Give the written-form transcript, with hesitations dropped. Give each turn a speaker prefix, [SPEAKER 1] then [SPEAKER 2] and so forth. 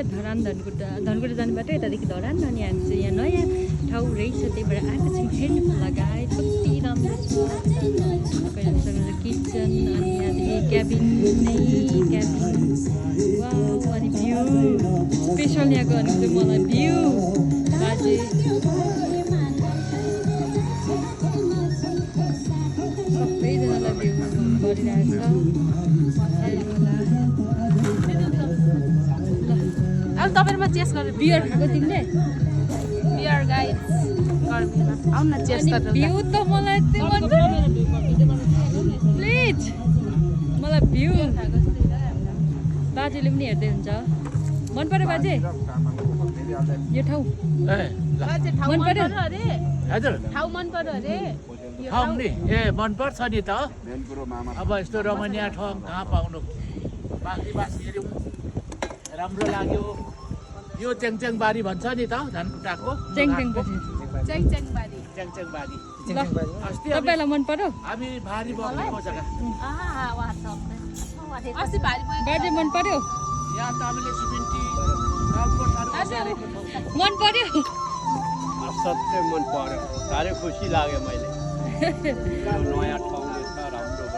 [SPEAKER 1] यो धरान धनकुटा जाने बाटो यतादेखि धरान अनि हामी चाहिँ यहाँ नयाँ ठाउँ रहेछ त्यही भएर आएको छौँ हेर्नु लगायत कति राम्रो छ किचन अनि यहाँदेखि क्याबिन वाउ अनि भ्यू स्पेसल यहाँको भनेको चाहिँ मलाई भ्यू बाजे सबैजनालाई भ्यू गरिरहेको
[SPEAKER 2] अब तपाईँमा चेस गरेर
[SPEAKER 1] बियर खाएको तिमीले
[SPEAKER 2] बियर गाइड आउन न चेस गरेर
[SPEAKER 1] भ्यू त मलाई त्यो मन प्लिज मलाई भ्यू बाजेले पनि हेर्दै हुन्छ मन पर्यो बाजे यो ठाउँ
[SPEAKER 2] ठाउँ मन पर्यो अरे
[SPEAKER 3] हजुर
[SPEAKER 2] ठाउँ मन पर्यो अरे
[SPEAKER 3] ठाउँ नि ए मनपर्छ नि त अब यस्तो रमणीय ठाउँ कहाँ पाउनु बाँकी हेऱ्यौँ राम्रो लाग्यो यो च्याङच्याङबारी भन्छ नि त धनकुटाको
[SPEAKER 2] च्याङच्याङबारी
[SPEAKER 3] च्याङच्याङबारी अस्ति
[SPEAKER 1] तपाईँलाई मन पर्यो
[SPEAKER 3] हामी भारी बगेको जग्गा
[SPEAKER 2] अस्ति भारी
[SPEAKER 1] बाजे मन पर्यो
[SPEAKER 3] यहाँ त हामीले सिमेन्टी रामकोटाहरू
[SPEAKER 1] मन पर्यो
[SPEAKER 4] असाध्यै मन पर्यो साह्रै खुसी लाग्यो मैले नयाँ ठाउँ